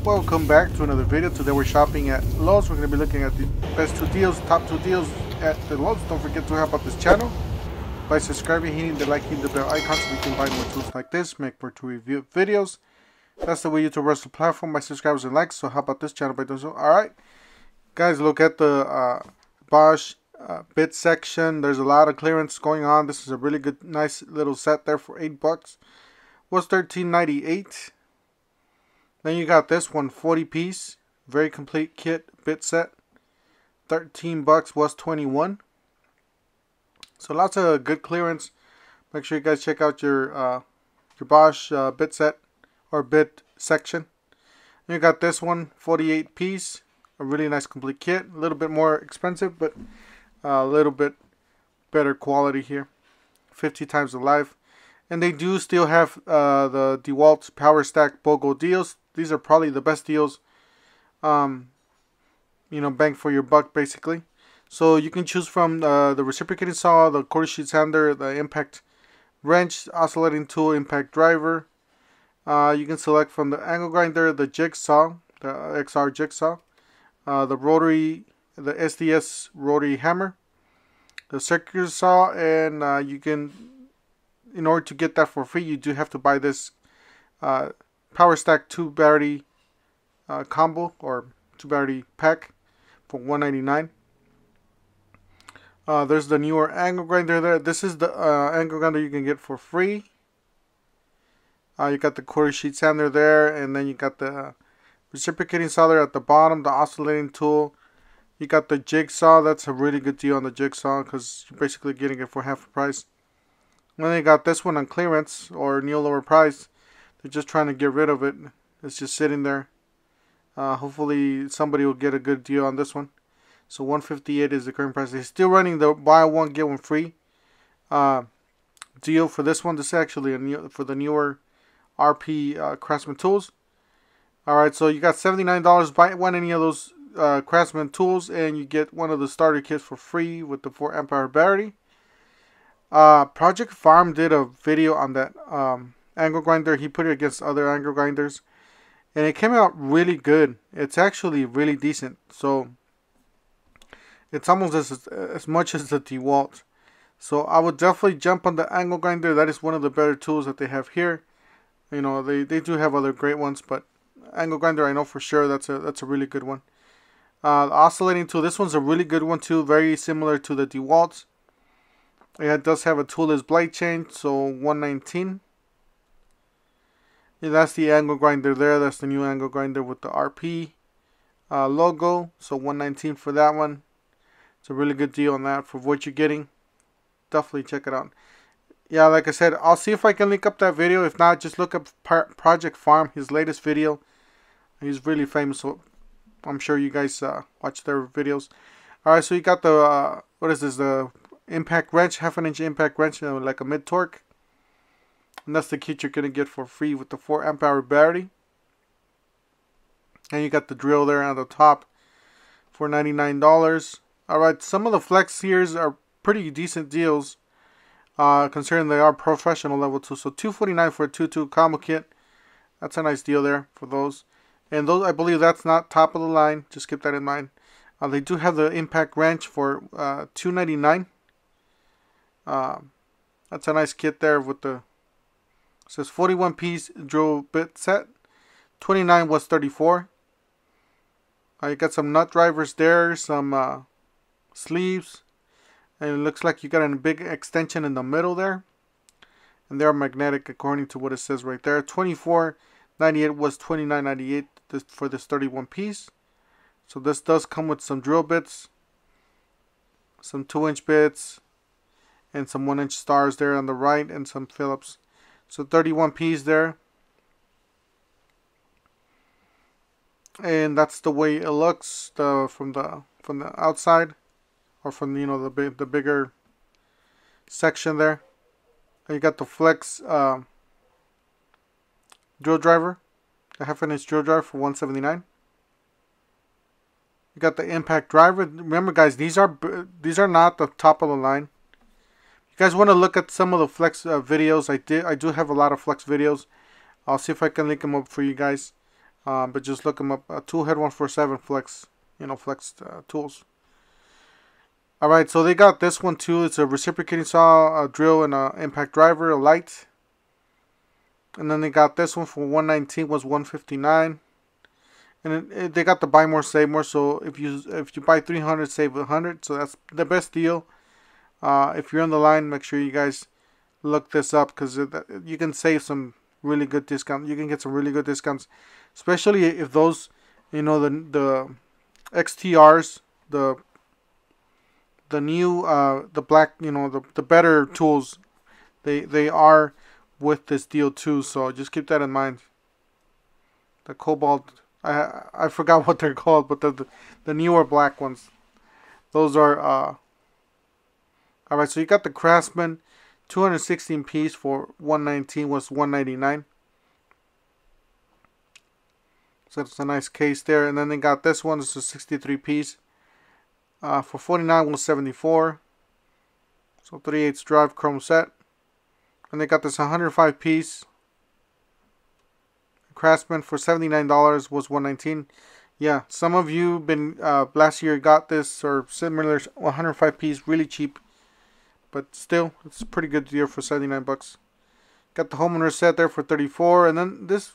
Welcome back to another video. Today we're shopping at Lowe's. We're going to be looking at the best two deals, top two deals at the Lowe's. Don't forget to help out this channel by subscribing, hitting the like, hitting the bell icon so we can buy more tools like this, make more tool review videos. That's the way YouTube runs the platform, by subscribers and likes, so help out this channel by doing so. Alright, guys, look at the Bosch bit section. There's a lot of clearance going on. This is a really good, nice little set there for $8. Was $13.98. Then you got this one, 40 piece, very complete kit bit set. $13 was $21. So lots of good clearance. Make sure you guys check out your Bosch bit set or bit section. Then you got this one, 48 piece, a really nice complete kit. A little bit more expensive, but a little bit better quality here. 50 times the life. And they do still have the DeWalt Power Stack BOGO deals. These are probably the best deals, you know, bang for your buck basically. So you can choose from the reciprocating saw, the quarter sheet sander, the impact wrench, oscillating tool, impact driver. You can select from the angle grinder, the jigsaw, the XR jigsaw, the rotary, the SDS rotary hammer, the circular saw, and you can, in order to get that for free, you do have to buy this Power Stack 2 battery combo or 2 battery pack for $1.99. There's the newer angle grinder there. This is the angle grinder you can get for free. You got the quarter sheet sander there, and then you got the reciprocating saw there at the bottom, the oscillating tool. You got the jigsaw. That's a really good deal on the jigsaw because you're basically getting it for half the price. And then you got this one on clearance or new lower price. They're just trying to get rid of it. It's just sitting there. Hopefully somebody will get a good deal on this one. So $158 is the current price. They're still running the buy one get one free deal for this one. This is actually a new, for the newer RP Craftsman tools. Alright, so you got $79. Buy one any of those Craftsman tools and you get one of the starter kits for free with the 4 amp hour battery. Project Farm did a video on that angle grinder. He put it against other angle grinders and it came out really good. It's actually really decent. So it's almost as much as the DeWalt. So I would definitely jump on the angle grinder. That is one of the better tools that they have here. You know, they do have other great ones, but angle grinder I know for sure that's a really good one. The oscillating tool, this one's a really good one too, very similar to the DeWalt. It does have a toolless blade change, so $119. Yeah, that's the angle grinder there. That's the new angle grinder with the RP logo. So $119 for that one. It's a really good deal on that for what you're getting. Definitely check it out. Yeah, like I said, I'll see if I can link up that video. If not, just look up Project Farm, his latest video. He's really famous, so I'm sure you guys watch their videos. Alright, so you got the, what is this, the impact wrench, half an inch impact wrench, like a mid torque. And that's the kit you're going to get for free with the 4 amp hour battery. And you got the drill there on the top for $99. Alright, some of the flex here are pretty decent deals, considering they are professional level too. So $249 for a 2.2 combo kit. That's a nice deal there for those. And those, I believe that's not top of the line. Just keep that in mind. They do have the impact wrench for $299. That's a nice kit there with the, it says 41 piece drill bit set. 29 was 34. You got some nut drivers there, some sleeves, and it looks like you got a big extension in the middle there, and they're magnetic according to what it says right there. $24.98 was $29.98 for this 31 piece. So this does come with some drill bits, some 2-inch bits, and some 1-inch stars there on the right, and some Phillips. So 31 piece there, and that's the way it looks from the outside, or from, you know, the bigger section there. And you got the flex drill driver, a half an inch drill driver for $179. You got the impact driver. Remember, guys, these are not the top of the line. You guys want to look at some of the flex videos? I do have a lot of flex videos. I'll see if I can link them up for you guys. But just look them up. Tool Head 147 Flex, flexed tools. Alright, so they got this one too. It's a reciprocating saw, a drill, and a impact driver, a light. And then they got this one for $119, was $159. And they got the buy more, save more. So if you buy 300, save 100. So that's the best deal. If you're on the line, make sure you guys look this up, because you can save some really good discounts. You can get some really good discounts, especially if those, the XTRs, the new the black, the better tools, they are with this deal too. So just keep that in mind. The cobalt, I forgot what they're called, but the newer black ones, those are alright. So you got the Craftsman 216 piece for $119, was $199. So it's a nice case there. And then they got this one. This is a 63 piece for $49, was $74. So 3/8 drive chrome set. And they got this 105 piece Craftsman for $79, was $119. Yeah, some of you been last year got this or similar 105 piece really cheap, but still it's a pretty good deal for 79 bucks. Got the homeowner set there for $34, and then this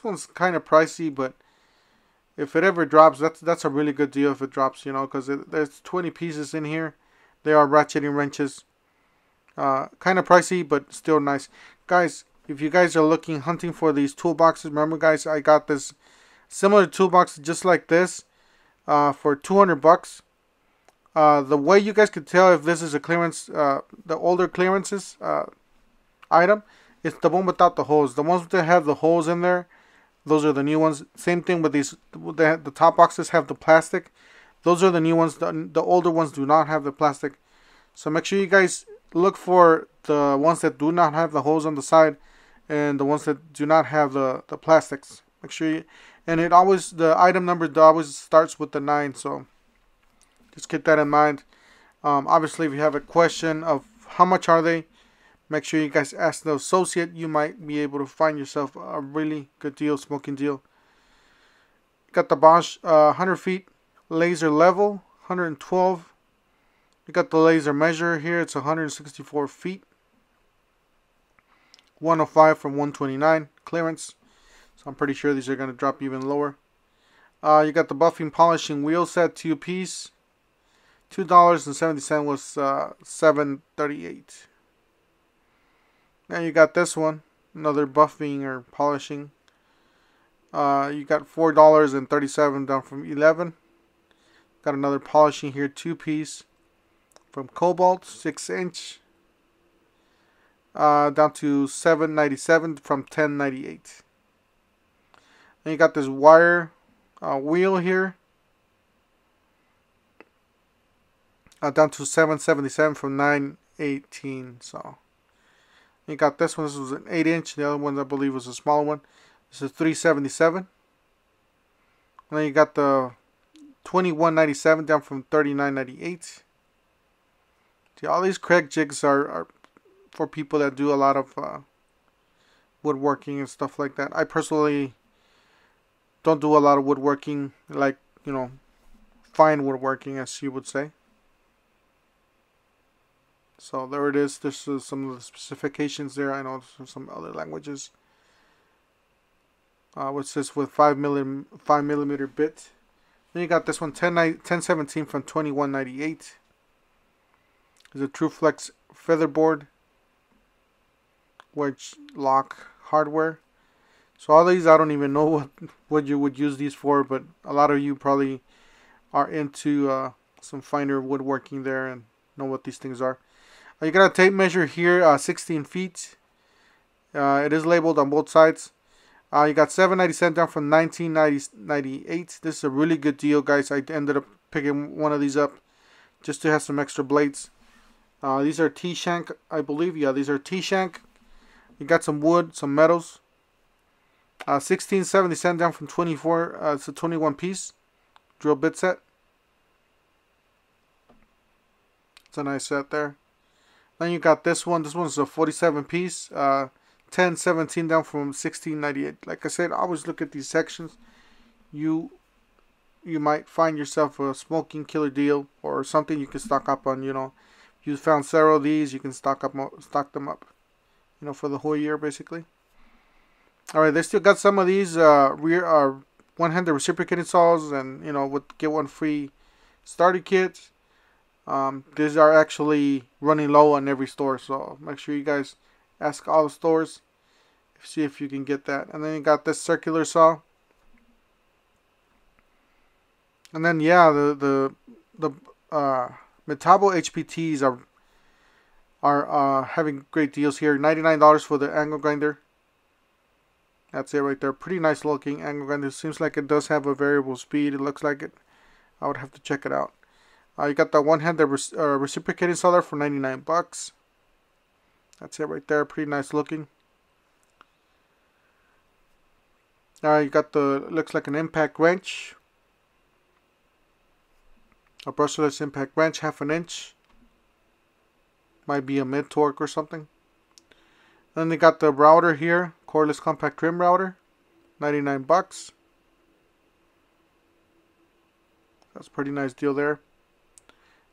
one's kind of pricey, but if it ever drops, that's a really good deal if it drops, because there's 20 pieces in here. They are ratcheting wrenches. Kind of pricey, but still nice. Guys, if you guys are hunting for these toolboxes, remember guys, I got this similar toolbox just like this for 200 bucks. The way you guys could tell if this is a clearance, the older clearances item, it's the one without the holes. The ones that have the holes in there, those are the new ones. Same thing with these, the top boxes have the plastic. Those are the new ones. The older ones do not have the plastic. So make sure you guys look for the ones that do not have the holes on the side, and the ones that do not have the plastics. Make sure you, and the item number always starts with the 9, so just keep that in mind. Obviously, if you have a question of how much are they, make sure you guys ask the associate. You might be able to find yourself a really good deal, smoking deal. Got the Bosch 100 feet laser level, 112. You got the laser measure here. It's 164 feet. 105 from 129 clearance. So I'm pretty sure these are going to drop even lower. You got the buffing polishing wheel set, 2-piece. $2.70 was $7.38. And you got this one, another buffing or polishing. You got $4.37 down from $11. Got another polishing here, 2-piece from Cobalt, 6-inch. Down to $7.97 from $10.98. And you got this wire wheel here, down to $7.77 from $9.18. So you got this one. This was an 8-inch. The other one I believe was a smaller one. This is $3.77. And then you got the $21.97 down from $39.98. See, all these Craig jigs are for people that do a lot of woodworking and stuff like that. I personally don't do a lot of woodworking, like, fine woodworking, as you would say. So there it is. This is some of the specifications there. I know there's some other languages. What's this with 5 millimeter bit? Then you got this one, 1017 from $21.98. There's a TrueFlex featherboard wedge lock hardware. So all these, I don't even know what you would use these for, but a lot of you probably are into some finer woodworking there and know what these things are. You got a tape measure here, 16 feet. It is labeled on both sides. You got $7.90 down from $19.98. This is a really good deal, guys. I ended up picking one of these up just to have some extra blades. These are T-shank, I believe. Yeah, these are T-shank. You got some wood, some metals. $16.70 down from $24. It's a 21 piece drill bit set. It's a nice set there. Then you got this one. This one's a 47 piece. $10.17 down from $16.98. Like I said, I always look at these sections. you might find yourself a smoking killer deal or something you can stock up on. You know, if you found several of these, you can stock them up. You know, for the whole year basically. All right, they still got some of these rear one-handed reciprocating saws, and you know, with get one free starter kit. These are actually running low on every store, so make sure you guys ask all the stores, see if you can get that. And then you got this circular saw. And then yeah, the Metabo HPTs are having great deals here. $99 for the angle grinder. That's it right there. Pretty nice looking angle grinder. Seems like it does have a variable speed. It looks like it. I would have to check it out. You got the one-handed reciprocating saw there for 99 bucks. That's it right there. Pretty nice looking. You got the, looks like an impact wrench. A brushless impact wrench, 1/2 inch. Might be a mid-torque or something. Then they got the router here. Cordless compact trim router. 99 bucks. That's a pretty nice deal there.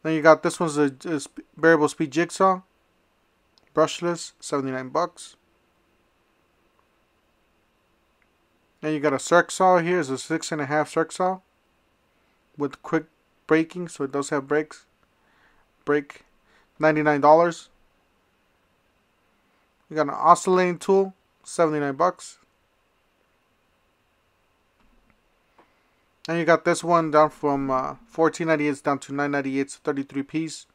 Then you got this one's a variable speed jigsaw. Brushless, 79 bucks. Then you got a circ saw here. It's a 6.5 circ saw with quick braking, so it does have brakes. Brake, $99. You got an oscillating tool, 79 bucks. And you got this one down from $14.98 down to $9.98, 33 piece.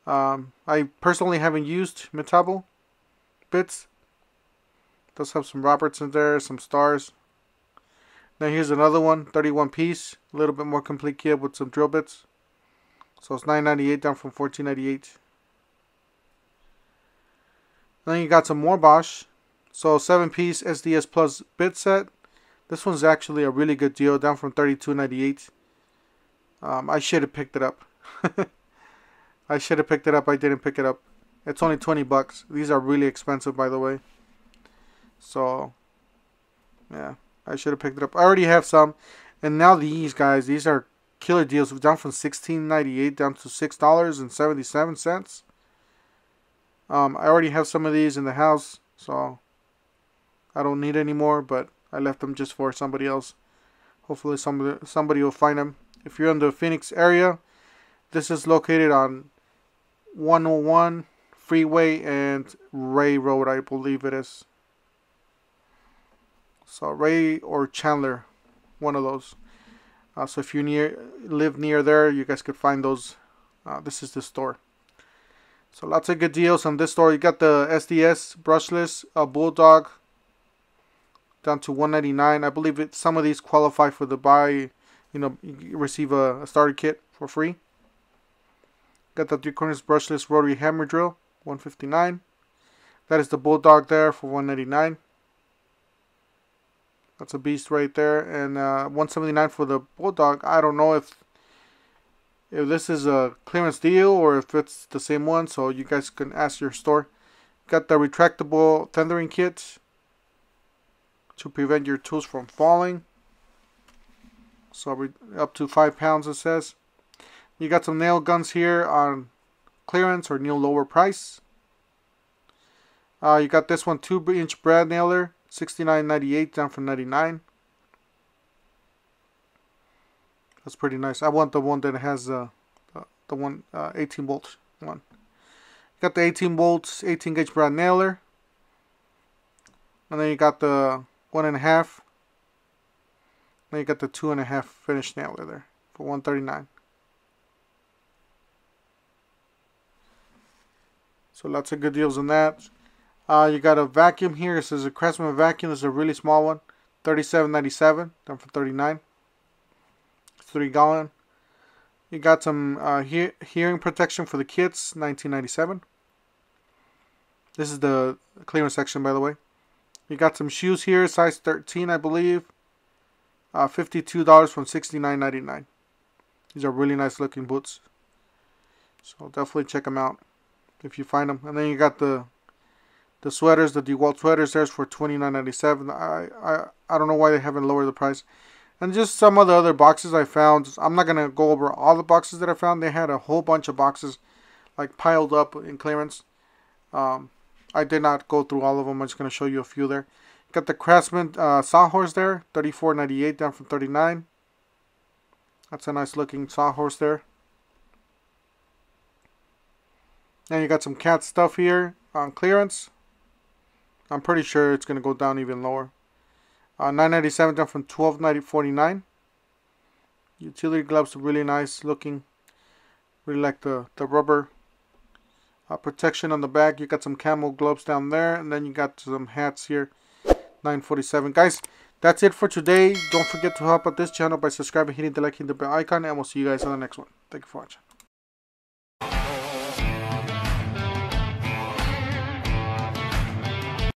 I personally haven't used Metabo bits. Does have some Roberts in there, some stars. Then here's another one, 31 piece, a little bit more complete kit with some drill bits. So it's $9.98 down from $14.98. Then you got some more Bosch. So 7-piece SDS Plus bit set. This one's actually a really good deal, down from $32.98. I should have picked it up. I should have picked it up. I didn't pick it up. It's only 20 bucks. These are really expensive, by the way. So, yeah, I should have picked it up. I already have some. And now these guys, these are killer deals. Down from $16.98 down to $6.77. I already have some of these in the house, so I don't need any more, but I left them just for somebody else. Hopefully somebody will find them. If you're in the Phoenix area, this is located on 101 Freeway and Ray Road, I believe it is. So Ray or Chandler, one of those. So if you live near there, you guys could find those. This is the store. So lots of good deals on this store. You got the SDS brushless Bulldog down to $199. I believe some of these qualify for the buy. You know, you receive a starter kit for free. Got the 3/4 brushless rotary hammer drill, $159. That is the Bulldog there for $199. That's a beast right there. And $179 for the Bulldog. I don't know if this is a clearance deal or if it's the same one, so you guys can ask your store. Got the retractable tethering kit to prevent your tools from falling. So up to 5 pounds, it says. You got some nail guns here on clearance or new lower price. You got this one, 2-inch brad nailer, $69.98 down from $99. That's pretty nice. I want the one that has the 18 bolt one. You got the 18 volts, 18 gauge brad nailer. And then you got the 1.5. Then you got the 2.5 finished nailer there for $139. So lots of good deals on that. You got a vacuum here. This is a Craftsman vacuum. This is a really small one, $37.97 down from $39. 3-gallon. You got some hearing protection for the kids, $19.97. This is the clearance section, by the way. You got some shoes here, size 13, I believe. $52 from $69.99. These are really nice looking boots. So definitely check them out if you find them. And then you got the sweaters, the DeWalt sweaters. There's for $29.97. I don't know why they haven't lowered the price. And just some of the other boxes I found. I'm not going to go over all the boxes that I found. They had a whole bunch of boxes like piled up in clearance. I did not go through all of them. I'm just going to show you a few there. Got the Craftsman sawhorse there, $34.98 down from $39. That's a nice looking sawhorse there. And you got some cat stuff here on clearance. I'm pretty sure it's going to go down even lower. $9.97 down from $12.49. Utility gloves are really nice looking. Really like the rubber protection on the back. You got some camel gloves down there, and then you got some hats here. $9.47. Guys, that's it for today. Don't forget to help out this channel by subscribing, hitting the like, hitting the bell icon, and we'll see you guys on the next one. Thank you for watching.